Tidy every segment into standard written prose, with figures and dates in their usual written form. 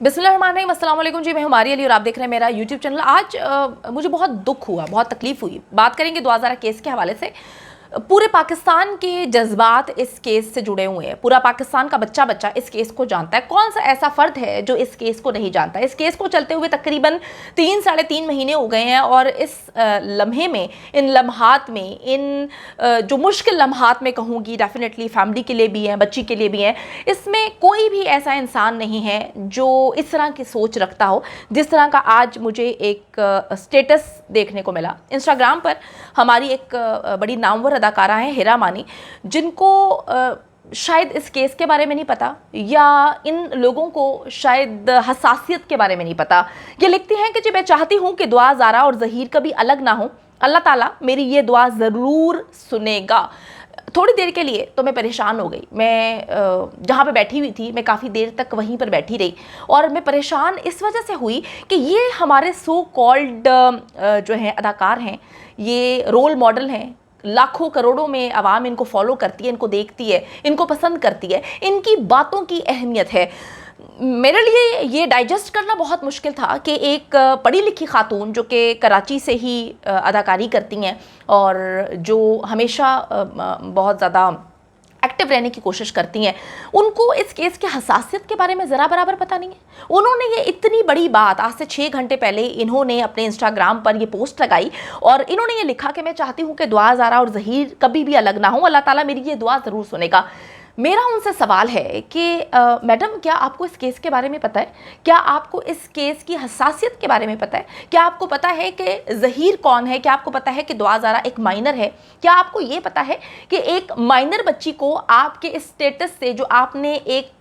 बिस्मिल्लाहिर्रहमानिर्रहीम, अस्सलाम वालेकुम जी। मैं हूं मारिया अली और आप देख रहे हैं मेरा यूट्यूब चैनल। आज मुझे बहुत दुख हुआ, बहुत तकलीफ हुई। बात करेंगे 2000 केस के हवाले से। पूरे पाकिस्तान के जज्बात इस केस से जुड़े हुए हैं। पूरा पाकिस्तान का बच्चा बच्चा इस केस को जानता है। कौन सा ऐसा फ़र्द है जो इस केस को नहीं जानता? इस केस को चलते हुए तकरीबन 3-3.5 महीने हो गए हैं और इस लम्हे में, इन लम्हात में, इन जो मुश्किल लम्हात में कहूँगी, डेफिनेटली फैमिली के लिए भी हैं, बच्ची के लिए भी हैं, इसमें कोई भी ऐसा इंसान नहीं है जो इस तरह की सोच रखता हो जिस तरह का आज मुझे एक स्टेटस देखने को मिला इंस्टाग्राम पर। हमारी एक बड़ी नामवर अदाकारा हैं हिरा मानी, जिनको शायद इस केस के बारे में नहीं पता या इन लोगों को शायद हसासियत के बारे में नहीं पता। ये लिखती हैं कि जी मैं चाहती हूँ कि दुआ ज़ारा और ज़हीर कभी अलग ना हो। अल्लाह ताला मेरी ये दुआ ज़रूर सुनेगा। थोड़ी देर के लिए तो मैं परेशान हो गई। मैं जहाँ पे बैठी हुई थी, मैं काफ़ी देर तक वहीं पर बैठी रही और मैं परेशान इस वजह से हुई कि ये हमारे सो कॉल्ड जो हैं अदाकार हैं, ये रोल मॉडल हैं। लाखों करोड़ों में आवाम इनको फॉलो करती है, इनको देखती है, इनको पसंद करती है, इनकी बातों की अहमियत है। मेरे लिए ये डाइजेस्ट करना बहुत मुश्किल था कि एक पढ़ी लिखी खातून जो कि कराची से ही अदाकारी करती हैं और जो हमेशा बहुत ज़्यादा एक्टिव रहने की कोशिश करती हैं, उनको इस केस की हसासियत के बारे में ज़रा बराबर पता नहीं है। उन्होंने ये इतनी बड़ी बात आज से 6 घंटे पहले इन्होंने अपने इंस्टाग्राम पर ये पोस्ट लगाई और इन्होंने ये लिखा कि मैं चाहती हूँ कि दुआ ज़ारा और ज़हीर कभी भी अलग ना हो, अल्लाह ताला मेरी ये दुआ ज़रूर सुनेगा। मेरा उनसे सवाल है कि मैडम, क्या आपको इस केस के बारे में पता है? क्या आपको इस केस की हसासियत के बारे में पता है? क्या आपको पता है कि ज़हीर कौन है? क्या आपको पता है कि दुआ ज़ारा एक माइनर है? क्या आपको ये पता है कि एक माइनर बच्ची को आपके इस स्टेटस से, जो आपने एक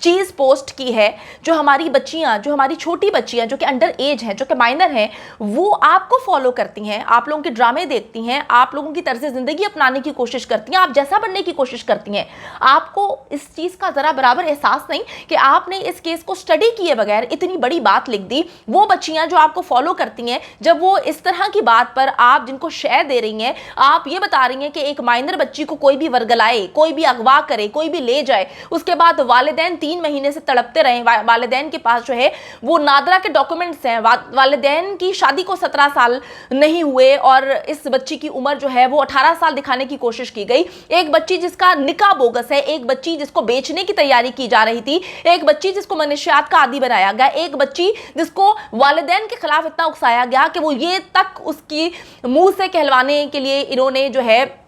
चीज़ पोस्ट की है, जो हमारी बच्चियां, जो हमारी छोटी बच्चियां जो कि अंडर एज हैं, जो कि माइनर हैं, वो आपको फॉलो करती हैं, आप लोगों के ड्रामे देखती हैं, आप लोगों की तर्ज ज़िंदगी अपनाने की कोशिश करती हैं, आप जैसा बनने की कोशिश करती हैं। आपको इस चीज़ का ज़रा बराबर एहसास नहीं कि आपने इस केस को स्टडी किए बगैर इतनी बड़ी बात लिख दी। वो बच्चियां जो आपको फॉलो करती हैं, जब वो इस तरह की बात पर आप जिनको शेयर दे रही हैं, आप ये बता रही हैं कि एक माइनर बच्ची को कोई भी वर्गलाए, कोई भी अगवा करे, कोई भी ले जाए, उसके बाद वालिदैन 3 महीने से तड़पते रहे। वालिदैन के पास जो है वो नादरा के डॉक्यूमेंट्स हैं। वालिदैन की शादी को 17 साल नहीं हुए और इस बच्ची की उम्र जो है वो 18 साल दिखाने की कोशिश की गई। एक बच्ची जिसका निकाह बोगस है, एक बच्ची जिसको बेचने की तैयारी की जा रही थी, एक बच्ची जिसको मनशियात का आदी बनाया गया, एक बच्ची जिसको वालिदैन के खिलाफ इतना उकसाया गया कि वो ये तक उसकी मुंह से कहलवाने के लिए इन्होंने जो है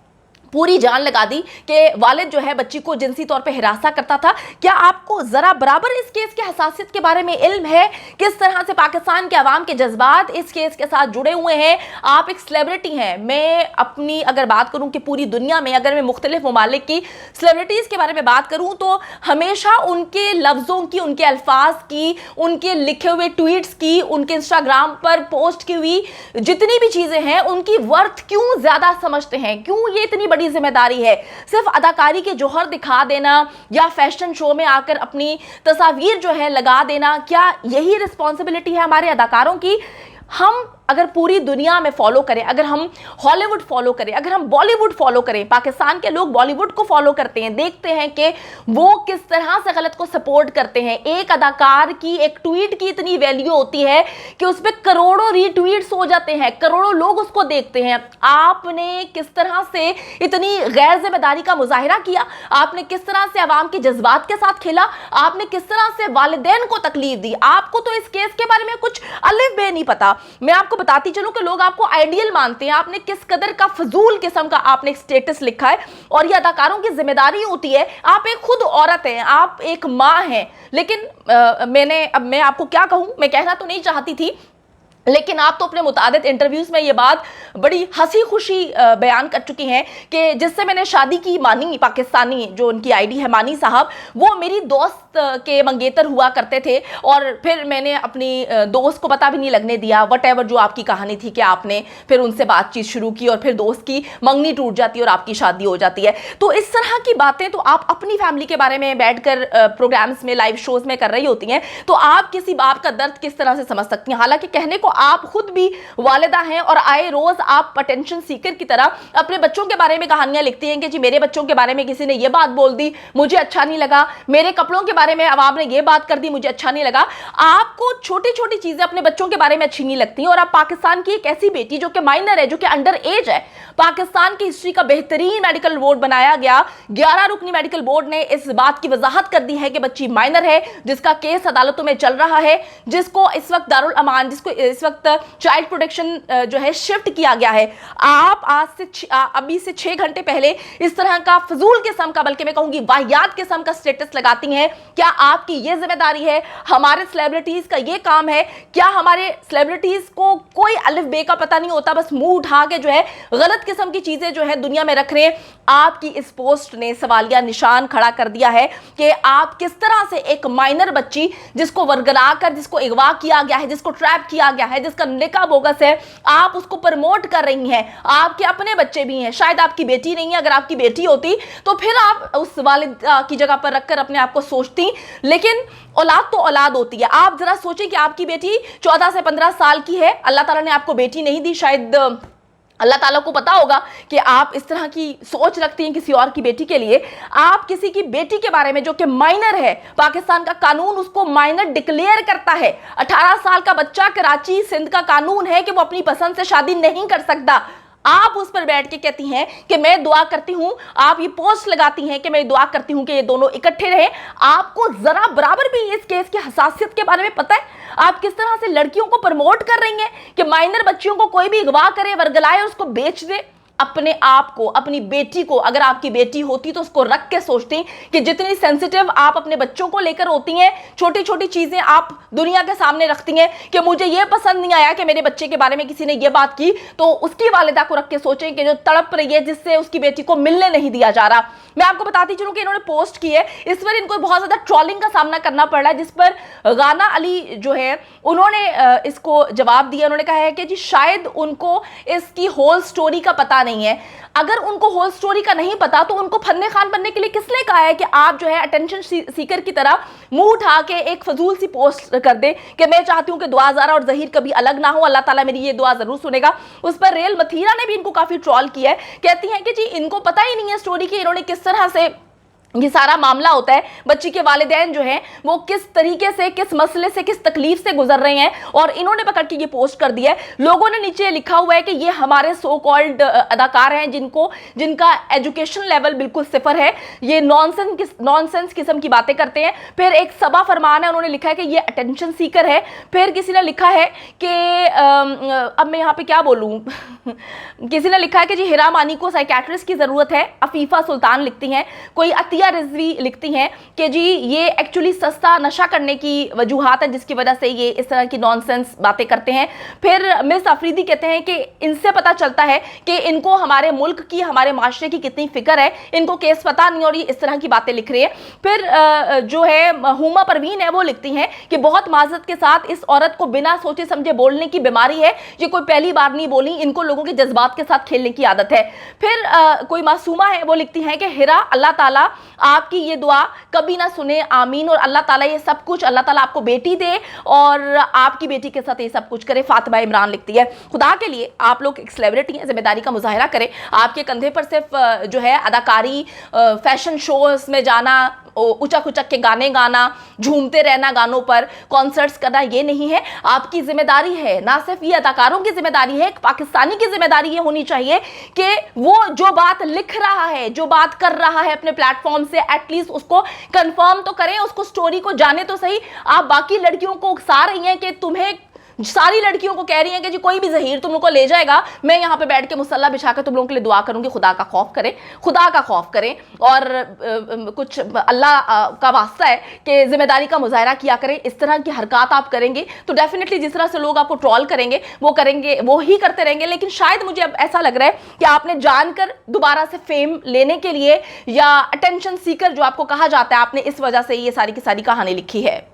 पूरी जान लगा दी कि वालिद जो है बच्ची को जिनसी तौर पे हिरासा करता था। क्या आपको ज़रा बराबर इस केस की हसासियत के बारे में इल्म है? किस तरह से पाकिस्तान के अवाम के जज्बात इस केस के साथ जुड़े हुए हैं? आप एक सेलिब्रिटी हैं। मैं अपनी अगर बात करूं कि पूरी दुनिया में अगर मैं मुख्तलिफ ममालिक की सेलिब्रिटीज़ के बारे में बात करूं तो हमेशा उनके लफ्ज़ों की, उनके अल्फाज की, उनके लिखे हुए ट्वीट्स की, उनके इंस्टाग्राम पर पोस्ट की हुई जितनी भी चीज़ें हैं, उनकी वर्थ क्यों ज़्यादा समझते हैं? क्यों ये इतनी बड़ी जिम्मेदारी है? सिर्फ अदाकारी के जौहर दिखा देना या फैशन शो में आकर अपनी तस्वीर जो है लगा देना, क्या यही रिस्पॉन्सिबिलिटी है हमारे अदाकारों की? हम अगर पूरी दुनिया में फॉलो करें, अगर हम हॉलीवुड फॉलो करें, अगर हम बॉलीवुड फॉलो करें, पाकिस्तान के लोग बॉलीवुड को फॉलो करते हैं, देखते हैं कि वो किस तरह से गलत को सपोर्ट करते हैं। एक अदाकार की एक ट्वीट की इतनी वैल्यू होती है कि उस पर करोड़ों रीट्वीट्स हो जाते हैं, करोड़ों लोग उसको देखते हैं। आपने किस तरह से इतनी गैर जिम्मेदारी का मुजाहिरा किया? आपने किस तरह से अवाम के जज्बात के साथ खेला? आपने किस तरह से वालिदैन को तकलीफ दी? आपको तो इस केस के बारे में कुछ अलिफ बे नहीं पता। मैं आपको बताती चलूं कि लोग आपको आइडियल मानते हैं। आपने किस कदर का फजूल किस्म का आपने स्टेटस लिखा है और ये अदाकारों की जिम्मेदारी होती है। आप एक खुद औरत हैं, आप एक माँ हैं, लेकिन मैं आपको क्या कहूं, मैं कहना तो नहीं चाहती थी, लेकिन आप तो अपने मुतादिद इंटरव्यूज़ में ये बात बड़ी हंसी खुशी बयान कर चुकी हैं कि जिससे मैंने शादी की, मानी पाकिस्तानी जो उनकी आईडी है मानी साहब, वो मेरी दोस्त के मंगेतर हुआ करते थे और फिर मैंने अपनी दोस्त को पता भी नहीं लगने दिया। वटेवर जो आपकी कहानी थी कि आपने फिर उनसे बातचीत शुरू की और फिर दोस्त की मंगनी टूट जाती है और आपकी शादी हो जाती है। तो इस तरह की बातें तो आप अपनी फैमिली के बारे में बैठकर प्रोग्राम्स में, लाइव शोज़ में कर रही होती हैं, तो आप किसी बाप का दर्द किस तरह से समझ सकती हैं? हालांकि कहने को आप खुद भी वालिदा हैं और आए रोज आप अटेंशन सीकर की तरह अपने बच्चों के बारे में कहानियां लिखती हैं कि जी मेरे बच्चों के बारे में किसी ने ये बात बोल दी, मुझे अच्छा नहीं लगा, मेरे कपड़ों के बारे में अब आपने ये बात कर दी, मुझे अच्छा नहीं लगा। आपको छोटी छोटी चीजें अपने बच्चों के बारे में अच्छी नहीं लगती, और आप पाकिस्तान की एक ऐसी बेटी जो कि माइनर है, जो कि अंडर एज है, पाकिस्तान की हिस्ट्री का बेहतरीन मेडिकल बोर्ड बनाया गया 11 रुकनी मेडिकल बोर्ड ने इस बात की वजाहत कर दी है कि बच्ची माइनर है, जिसका केस अदालतों में चल रहा है, जिसको इस वक्त दारुल अमान, जिसको इस वक्त चाइल्ड प्रोटेक्शन जो है शिफ्ट किया गया है। आप आज से अभी से 6 घंटे पहले इस तरह का फजूल किस्म का, बल्कि मैं कहूंगी वाहियात किस्म का स्टेटस लगाती हैं। क्या आपकी ये जिम्मेदारी है? हमारे सेलिब्रिटीज का ये काम है? क्या हमारे सेलिब्रिटीज को कोई अलिफ बे का पता नहीं होता, बस मुंह उठा के जो है गलत किस्म की चीजें जो है दुनिया में रख रहे हैं? आपकी इस पोस्ट ने सवालिया निशान खड़ा कर दिया है कि आप किस तरह से एक माइनर बच्ची, जिसको वर्गला कर, जिसको अगवा किया गया है, जिसको ट्रैप किया गया है, जिसका निकाह बोगस है, आप उसको प्रमोट कर रही हैं। आपके अपने बच्चे भी हैं, शायद आपकी बेटी नहीं है, अगर आपकी बेटी होती तो फिर आप उस वालिद की जगह पर रखकर अपने आप को सोचती, लेकिन औलाद तो औलाद होती है। आप जरा सोचें कि आपकी बेटी 14 से 15 साल की है, अल्लाह ताला ने आपको बेटी नहीं दी, शायद अल्लाह ताला को पता होगा कि आप इस तरह की सोच रखती हैं किसी और की बेटी के लिए। आप किसी की बेटी के बारे में जो कि माइनर है, पाकिस्तान का कानून उसको माइनर डिक्लेयर करता है। 18 साल का बच्चा, कराची सिंध का कानून है कि वो अपनी पसंद से शादी नहीं कर सकता। आप उस पर बैठ के कहती हैं कि मैं दुआ करती हूं, आप ये पोस्ट लगाती हैं कि मैं दुआ करती हूं कि ये दोनों इकट्ठे रहें। आपको जरा बराबर भी इस केस की हसासियत के बारे में पता है? आप किस तरह से लड़कियों को प्रमोट कर रही हैं कि माइनर बच्चियों को कोई भी अगवा करे, वर्गलाए और उसको बेच दे। अपने आप को, अपनी बेटी को, अगर आपकी बेटी होती तो उसको रख के सोचती कि जितनी सेंसिटिव आप अपने बच्चों को लेकर होती हैं, छोटी छोटी चीजें आप दुनिया के सामने रखती हैं कि मुझे ये पसंद नहीं आया कि मेरे बच्चे के बारे में किसी ने ये बात की, तो उसकी वालिदा को रख के सोचें कि जो तड़प रही है, जिससे उसकी बेटी को मिलने नहीं दिया जा रहा। मैं आपको बताती चलूं कि इन्होंने पोस्ट की है, इस पर इनको बहुत ज्यादा ट्रोलिंग का सामना करना पड़ रहा है, जिस पर गाना अली जो है उन्होंने इसको जवाब दिया। उन्होंने कहा है कि जी शायद उनको इसकी होल स्टोरी का पता नहीं है। अगर उनको होल स्टोरी का नहीं पता तो उनको फन्ने खान बनने के लिए किसने कहा है कि आप जो है अटेंशन सीकर की तरह मुंह उठा के एक फजूल सी पोस्ट कर दे कि मैं चाहती हूं कि दुआ ज़ारा और ज़हीर कभी अलग ना हो, अल्लाह ताला मेरी ये दुआ जरूर सुनेगा। उस पर रेल मथीरा ने भी इनको काफी ट्रोल किया है, कहती हैं कि जी इनको पता ही नहीं है स्टोरी की, इन्होंने किस तरह से ये सारा मामला होता है, बच्ची के वालिदैन जो हैं वो किस तरीके से, किस मसले से, किस तकलीफ से गुजर रहे हैं, और इन्होंने पकड़ के ये पोस्ट कर दिया है। लोगों ने नीचे लिखा हुआ है कि ये हमारे सो कॉल्ड अदाकार हैं जिनका एजुकेशन लेवल बिल्कुल सिफर है, ये नॉनसेंस किस्म की बातें करते हैं। फिर एक सबा फरमान है, उन्होंने लिखा है कि ये अटेंशन सीकर है। फिर किसी ने लिखा है कि अब मैं यहाँ पे क्या बोलूँ किसी ने लिखा है कि जी हिरा मानी को साइकेट्रिस्ट की ज़रूरत है। अफीफ़ा सुल्तान लिखती हैं, कोई अतिया रिजवी लिखती हैं कि जी ये एक्चुअली सस्ता नशा करने की वजूहात है जिसकी वजह से ये इस तरह की नॉनसेंस बातें करते हैं। फिर मिस अफरीदी कहते हैं कि इनसे पता चलता है कि इनको हमारे मुल्क की, हमारे माशरे की कितनी फिक्र है, इनको केस पता नहीं और ये इस तरह की बातें लिख रही है। फिर जो है हुमा परवीन है वो लिखती हैं कि बहुत माजरत के साथ इस औरत को बिना सोचे समझे बोलने की बीमारी है, ये कोई पहली बार नहीं बोली, इनको लोगों के जज्बात के साथ खेलने की आदत है। फिर कोई मासूमा है वो लिखती हैं कि हिरा अल्लाह ताला आपकी ये दुआ कभी ना सुने, आमीन, और अल्लाह ताला ये सब कुछ, अल्लाह ताला आपको बेटी दे और आपकी बेटी के साथ ये सब कुछ करे। फातिमा इमरान लिखती है, खुदा के लिए आप लोग एक सेलिब्रिटी हैं, जिम्मेदारी का मुजाहरा करें। आपके कंधे पर सिर्फ जो है अदाकारी, फैशन शोज में जाना, उचक उचक के गाने गाना, झूमते रहना गानों पर, कॉन्सर्ट्स करना, ये नहीं है। आपकी जिम्मेदारी है, ना सिर्फ ये अदाकारों की जिम्मेदारी है, एक पाकिस्तानी की जिम्मेदारी ये होनी चाहिए कि वो जो बात लिख रहा है, जो बात कर रहा है अपने प्लेटफॉर्म से, एटलीस्ट उसको कंफर्म तो करें, उसको स्टोरी को जाने तो सही। आप बाकी लड़कियों को उकसा रही हैं कि तुम्हें, सारी लड़कियों को कह रही हैं कि जी कोई भी ज़हीर तुम लोग को ले जाएगा, मैं यहाँ पे बैठ के मुसल्ला बिछा कर तुम लोगों के लिए दुआ करूंगी। खुदा का खौफ करें, खुदा का खौफ करें, और कुछ अल्लाह का वास्ता है कि जिम्मेदारी का मुजाहरा किया करें। इस तरह की हरकत आप करेंगे तो डेफिनेटली जिस तरह से लोग आपको ट्रोल करेंगे वो ही करते रहेंगे। लेकिन शायद मुझे अब ऐसा लग रहा है कि आपने जानकर दोबारा से फेम लेने के लिए, या अटेंशन सीकर जो आपको कहा जाता है, आपने इस वजह से ये सारी की सारी कहानी लिखी है।